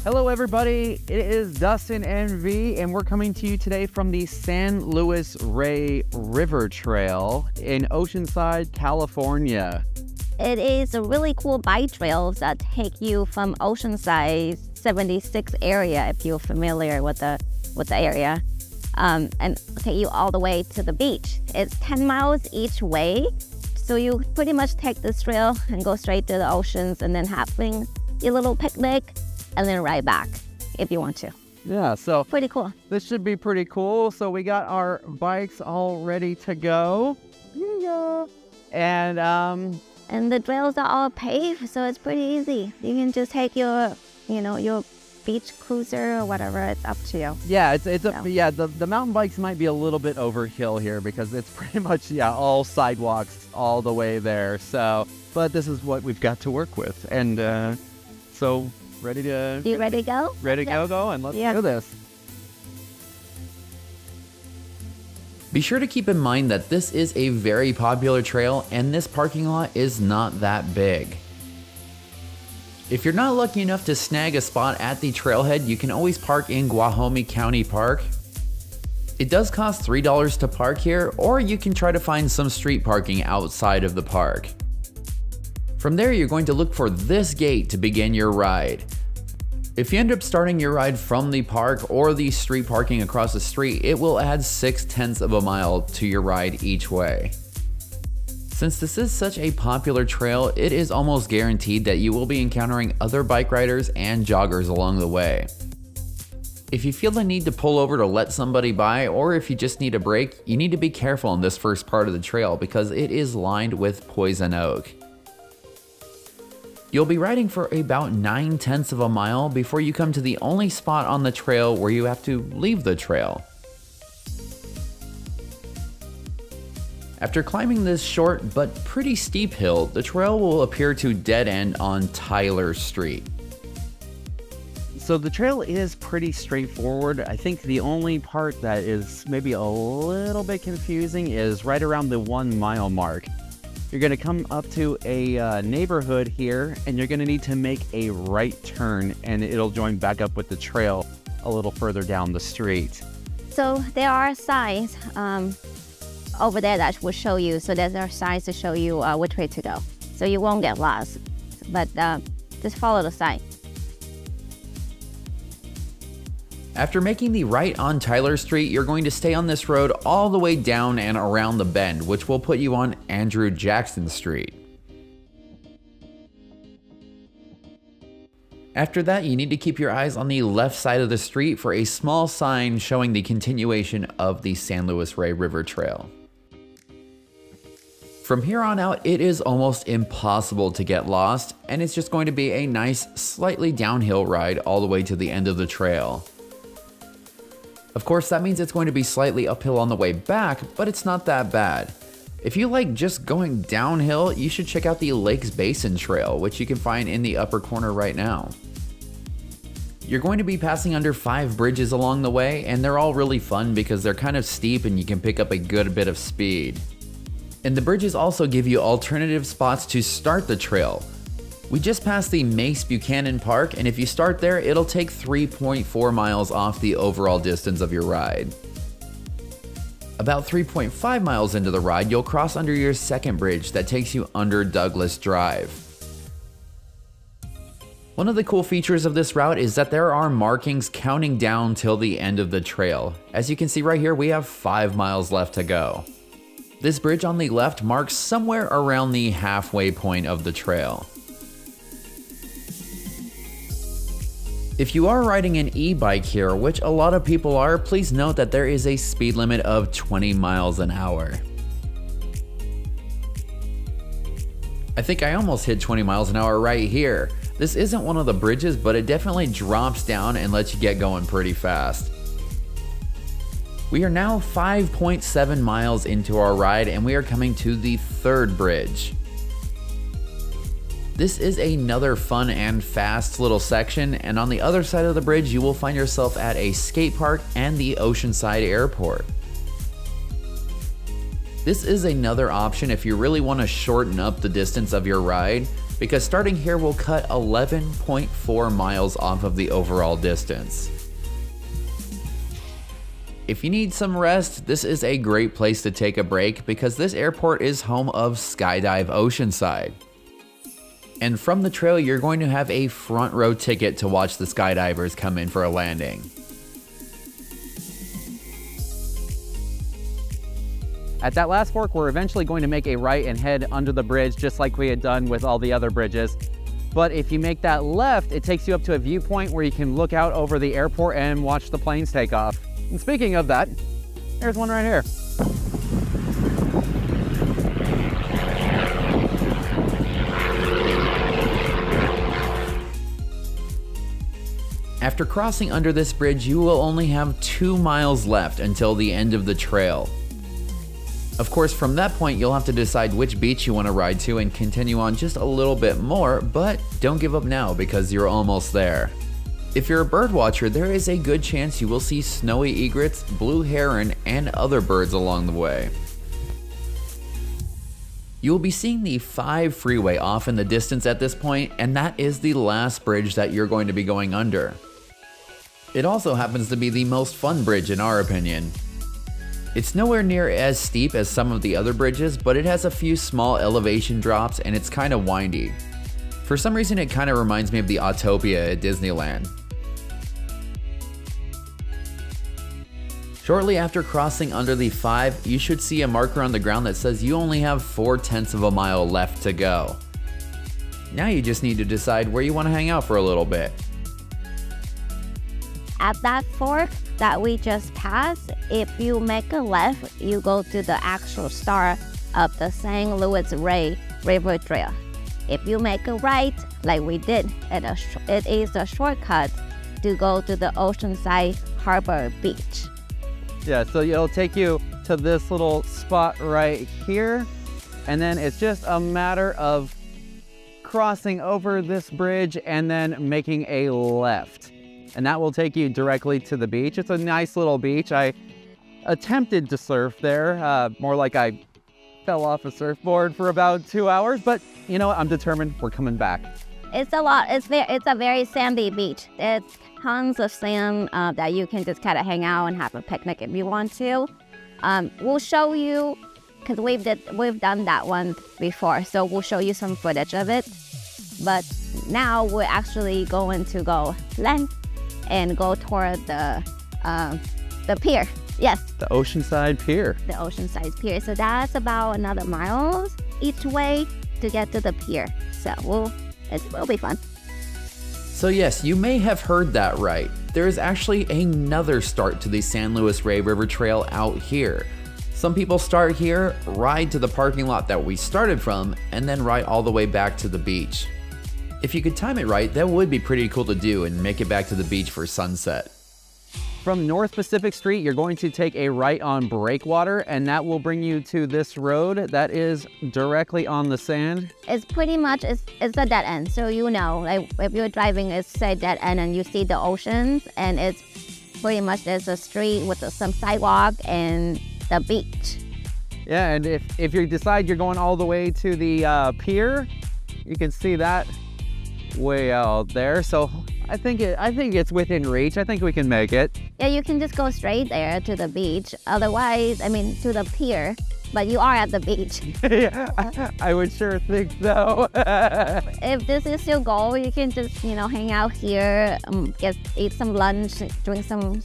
Hello everybody, it is Dustin and V, and we're coming to you today from the San Luis Rey River Trail in Oceanside, California. It is a really cool bike trail that take you from Oceanside 76 area, if you're familiar with the area, and take you all the way to the beach. It's 10 miles each way, so you pretty much take this trail and go straight to the oceans and then having your little picnic and then ride back if you want to. Yeah, so pretty cool. This should be pretty cool. So we got our bikes all ready to go. Yeah. And the trails are all paved, so it's pretty easy. You can just take your, your beach cruiser or whatever. It's up to you. Yeah, the mountain bikes might be a little bit overkill here because it's pretty much all sidewalks all the way there. So, but this is what we've got to work with, and so. Ready to... You ready to go? Ready to go, and let's do this. Be sure to keep in mind that this is a very popular trail and this parking lot is not that big. If you're not lucky enough to snag a spot at the trailhead, you can always park in 𝐷𝐻𝐻omi County Park. It does cost $3 to park here, or you can try to find some street parking outside of the park. From there, you're going to look for this gate to begin your ride. If you end up starting your ride from the park or the street parking across the street, it will add 0.6 of a mile to your ride each way. Since this is such a popular trail, it is almost guaranteed that you will be encountering other bike riders and joggers along the way. If you feel the need to pull over to let somebody by, or if you just need a break, you need to be careful in this first part of the trail because it is lined with poison oak. You'll be riding for about 0.9 of a mile before you come to the only spot on the trail where you have to leave the trail. After climbing this short but pretty steep hill, the trail will appear to dead end on Tyler Street. So the trail is pretty straightforward. I think the only part that is maybe a little bit confusing is right around the 1 mile mark. You're going to come up to a neighborhood here, and you're going to need to make a right turn, and it'll join back up with the trail a little further down the street. So there are signs over there that will show you. So there are signs to show you which way to go. So you won't get lost, but just follow the sign. After making the right on Tyler Street, you're going to stay on this road all the way down and around the bend, which will put you on Andrew Jackson Street. After that, you need to keep your eyes on the left side of the street for a small sign showing the continuation of the San Luis Rey River Trail. From here on out, it is almost impossible to get lost, and it's just going to be a nice, slightly downhill ride all the way to the end of the trail. Of course, that means it's going to be slightly uphill on the way back, but it's not that bad. If you like just going downhill, you should check out the Lakes Basin Trail, which you can find in the upper corner right now. You're going to be passing under 5 bridges along the way, and they're all really fun because they're kind of steep and you can pick up a good bit of speed. And the bridges also give you alternative spots to start the trail. We just passed the Mace Buchanan Park, and if you start there, it'll take 3.4 miles off the overall distance of your ride. About 3.5 miles into the ride, you'll cross under your second bridge that takes you under Douglas Drive. One of the cool features of this route is that there are markings counting down till the end of the trail. As you can see right here, we have 5 miles left to go. This bridge on the left marks somewhere around the halfway point of the trail. If you are riding an e-bike here, which a lot of people are, please note that there is a speed limit of 20 miles an hour. I think I almost hit 20 miles an hour right here. This isn't one of the bridges, but it definitely drops down and lets you get going pretty fast. We are now 5.7 miles into our ride and we are coming to the third bridge. This is another fun and fast little section, and on the other side of the bridge you will find yourself at a skate park and the Oceanside Airport. This is another option if you really want to shorten up the distance of your ride. because starting here will cut 11.4 miles off of the overall distance. If you need some rest, this is a great place to take a break because this airport is home of Skydive Oceanside. And from the trail, you're going to have a front row ticket to watch the skydivers come in for a landing. At that last fork, we're eventually going to make a right and head under the bridge just like we had done with all the other bridges. But if you make that left, it takes you up to a viewpoint where you can look out over the airport and watch the planes take off. And speaking of that, there's one right here. After crossing under this bridge, you will only have 2 miles left until the end of the trail. Of course, from that point, you'll have to decide which beach you want to ride to and continue on just a little bit more, but don't give up now because you're almost there. If you're a bird watcher, there is a good chance you will see snowy egrets, blue heron, and other birds along the way. You will be seeing the 5 freeway off in the distance at this point, and that is the last bridge that you're going to be going under. It also happens to be the most fun bridge in our opinion. It's nowhere near as steep as some of the other bridges, but it has a few small elevation drops and it's kind of windy. For some reason, it kind of reminds me of the Autopia at Disneyland. Shortly after crossing under the 5, you should see a marker on the ground that says you only have 4/10 of a mile left to go. Now you just need to decide where you want to hang out for a little bit. At that fork that we just passed, if you make a left, you go to the actual start of the San Luis Rey River Trail. If you make a right, like we did, it is a shortcut to go to the Oceanside Harbor Beach. Yeah, so it'll take you to this little spot right here, and then it's just a matter of crossing over this bridge and then making a left. And that will take you directly to the beach. It's a nice little beach. I attempted to surf there, more like I fell off a surfboard for about 2 hours, but you know what, I'm determined, we're coming back. It's a very sandy beach. It's tons of sand that you can just kind of hang out and have a picnic if you want to. We'll show you, because we've done that one before, so we'll show you some footage of it. But now we're actually going to go left and go toward the pier. Yes. The Oceanside Pier. The Oceanside Pier. So that's about another mile each way to get to the pier. So it will be fun. So yes, you may have heard that right. There is actually another start to the San Luis Rey River Trail out here. Some people start here, ride to the parking lot that we started from, and then ride all the way back to the beach. If you could time it right, that would be pretty cool to do and make it back to the beach for sunset. From North Pacific Street, you're going to take a right on Breakwater, and that will bring you to this road that is directly on the sand. It's pretty much, it's a dead end. So you know, like if you're driving, it's a dead end and you see the oceans, and it's pretty much there's a street with some sidewalk and the beach. Yeah, and if you decide you're going all the way to the pier, you can see that way out there. So I think it's within reach. I think we can make it. Yeah, you can just go straight there to the beach. Otherwise, I mean, to the pier, but you are at the beach. Yeah, I would sure think so. If this is your goal, you can just, you know, hang out here, eat some lunch, drink some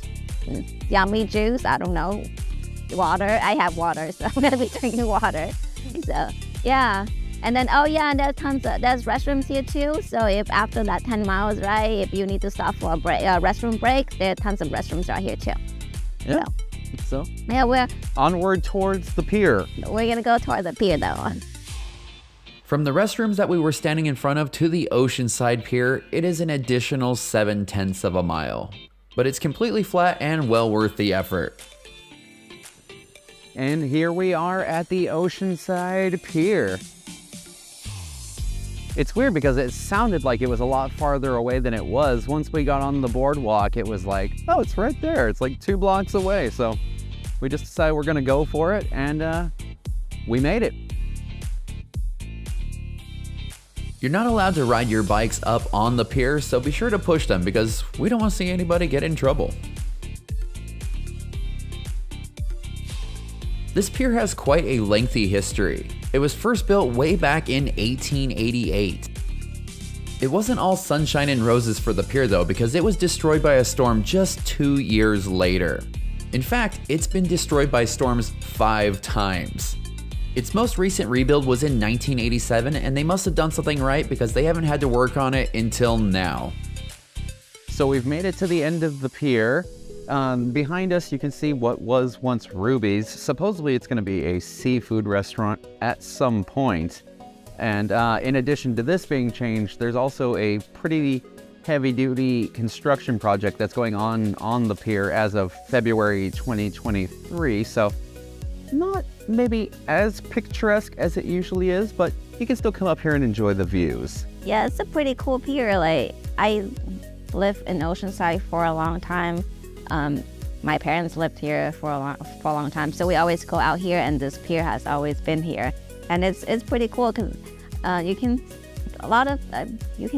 yummy juice. I don't know, water. I have water, so I'm gonna be drinking water. So yeah. And then, oh yeah, and there's restrooms here too. So if after that 10 miles, right, if you need to stop for a restroom break, there are tons of restrooms right here too. Yeah, so yeah, we're onward towards the pier. We're gonna go toward the pier though. From the restrooms that we were standing in front of to the Oceanside Pier, it is an additional 7/10 of a mile. But it's completely flat and well worth the effort. And here we are at the Oceanside Pier. It's weird because it sounded like it was a lot farther away than it was. Once we got on the boardwalk, it was like, oh, it's right there. It's like 2 blocks away. So we just decided we're gonna go for it, and we made it. You're not allowed to ride your bikes up on the pier, so be sure to push them because we don't want to see anybody get in trouble. This pier has quite a lengthy history. It was first built way back in 1888. It wasn't all sunshine and roses for the pier though, because it was destroyed by a storm just 2 years later. In fact, it's been destroyed by storms 5 times. Its most recent rebuild was in 1987, and they must have done something right because they haven't had to work on it until now. So we've made it to the end of the pier. Behind us you can see what was once Ruby's. Supposedly it's going to be a seafood restaurant at some point. And in addition to this being changed, there's also a pretty heavy-duty construction project that's going on the pier as of February 2023. So not maybe as picturesque as it usually is, but you can still come up here and enjoy the views. Yeah, it's a pretty cool pier. Like, I lived in Oceanside for a long time. My parents lived here for a long time, so we always go out here, and this pier has always been here. And it's pretty cool because you can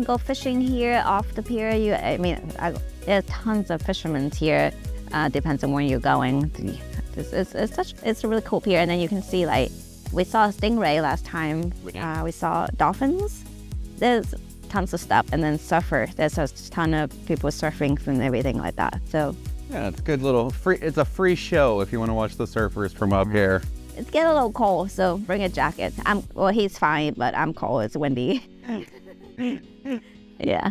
go fishing here off the pier. There's tons of fishermen here. Depends on where you're going. It's a really cool pier. And then you can see, like, we saw a stingray last time. We saw dolphins. There's tons of stuff, and then surfer. There's a ton of people surfing and everything like that. So yeah, it's a good little it's a free show if you want to watch the surfers from up here. It's getting a little cold, so bring a jacket. Well, he's fine, but I'm cold. It's windy. Yeah.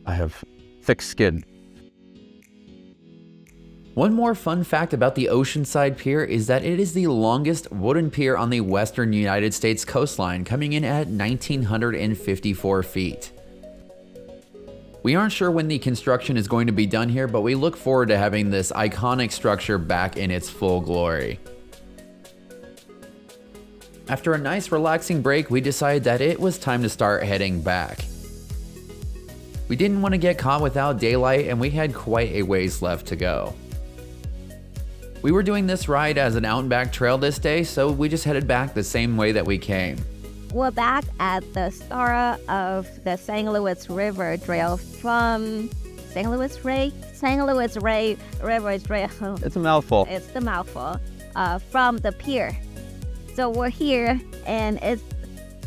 I have thick skin. One more fun fact about the Oceanside Pier is that it is the longest wooden pier on the western United States coastline, coming in at 1,954 feet. We aren't sure when the construction is going to be done here, but we look forward to having this iconic structure back in its full glory. After a nice relaxing break, we decided that it was time to start heading back. We didn't want to get caught without daylight, and we had quite a ways left to go. We were doing this ride as an out and back trail this day, so we just headed back the same way that we came. We're back at the start of the San Luis River Trail from San Luis Rey River Trail. It's a mouthful. It's the mouthful. From the pier. So we're here, and it's,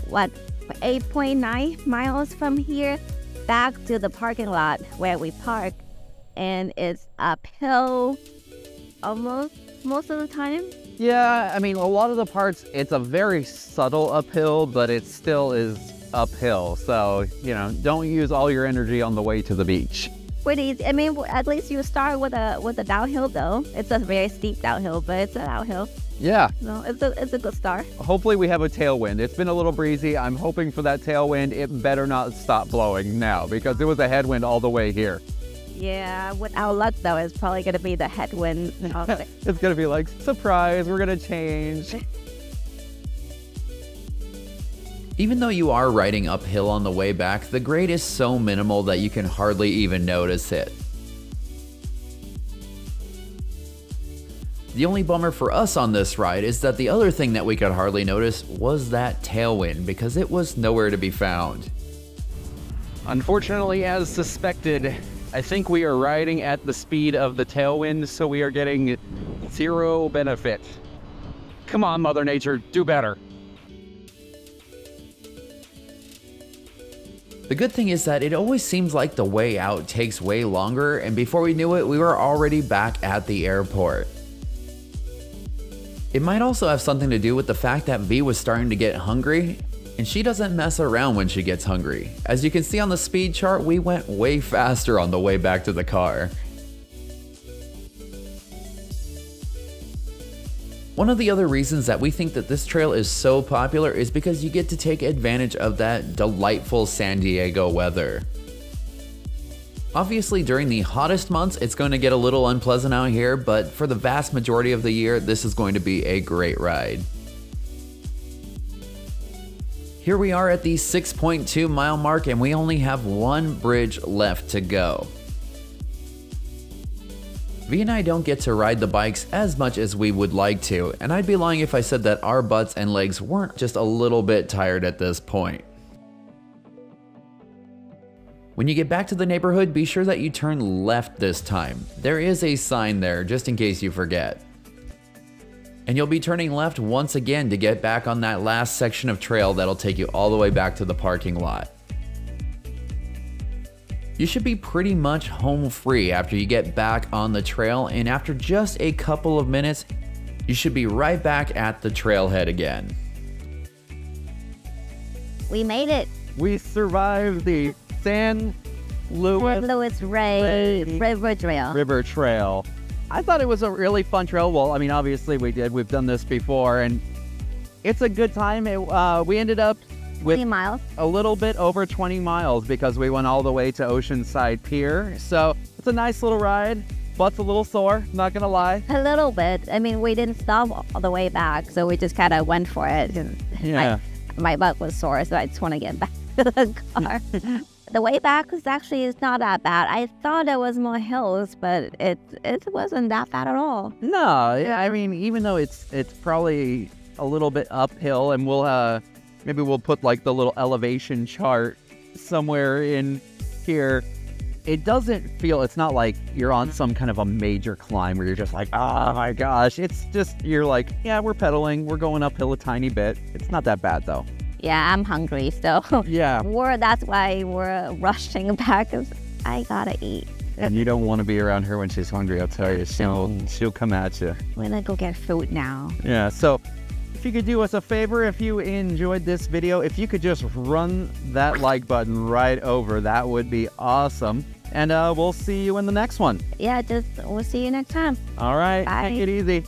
8.9 miles from here back to the parking lot where we park. And it's uphill almost most of the time. Yeah, I mean, a lot of the parts, it's a very subtle uphill, but it still is uphill. So, you know, don't use all your energy on the way to the beach. Pretty easy. I mean, at least you start with a downhill though. It's a very steep downhill, but it's a downhill. Yeah. No, it's a good start. Hopefully we have a tailwind. It's been a little breezy. I'm hoping for that tailwind. It better not stop blowing now because there was a headwind all the way here. Yeah, with our luck though, it's probably gonna be the headwind. It's gonna be like, surprise, we're gonna change. Even though you are riding uphill on the way back, the grade is so minimal that you can hardly even notice it. The only bummer for us on this ride is that the other thing that we could hardly notice was that tailwind, because it was nowhere to be found. Unfortunately, as suspected, I think we are riding at the speed of the tailwind, so we are getting 0 benefit. Come on, Mother Nature, do better. The good thing is that it always seems like the way out takes way longer, and before we knew it, we were already back at the airport. It might also have something to do with the fact that V was starting to get hungry, and she doesn't mess around when she gets hungry. As you can see on the speed chart, we went way faster on the way back to the car. One of the other reasons that we think that this trail is so popular is because you get to take advantage of that delightful San Diego weather. Obviously, during the hottest months, it's going to get a little unpleasant out here, but for the vast majority of the year, this is going to be a great ride. Here we are at the 6.2 mile mark, and we only have one bridge left to go. V and I don't get to ride the bikes as much as we would like to, and I'd be lying if I said that our butts and legs weren't just a little bit tired at this point. When you get back to the neighborhood, be sure that you turn left this time. There is a sign there just in case you forget. And you'll be turning left once again to get back on that last section of trail that'll take you all the way back to the parking lot. You should be pretty much home free after you get back on the trail, and after just a couple of minutes, you should be right back at the trailhead again. We made it. We survived the San Luis Rey River Trail. River Trail. I thought it was a really fun trail. Well, I mean, obviously we did. We've done this before, and it's a good time. We ended up with 20 miles. a little bit over 20 miles because we went all the way to Oceanside Pier. So it's a nice little ride. Butt's a little sore, not gonna lie. A little bit. I mean, we didn't stop all the way back, so we just kind of went for it. And Yeah. my butt was sore, so I just want to get back to the car. The way back was actually it's not that bad. I thought there was more hills, but it wasn't that bad at all. No, yeah, I mean, even though it's probably a little bit uphill, and maybe we'll put like the little elevation chart somewhere in here. It doesn't feel, it's not like you're on some kind of a major climb where you're just like, oh my gosh. It's just, you're like, yeah, we're pedaling. We're going uphill a tiny bit. It's not that bad though. Yeah, I'm hungry, so Yeah. that's why we're rushing back, because I gotta eat. And you don't want to be around her when she's hungry, I'll tell you. She'll come at you. We're gonna go get food now. Yeah, so if you could do us a favor, if you enjoyed this video, if you could just run that like button right over, that would be awesome. And we'll see you in the next one. Yeah, we'll see you next time. All right, Bye. take it easy.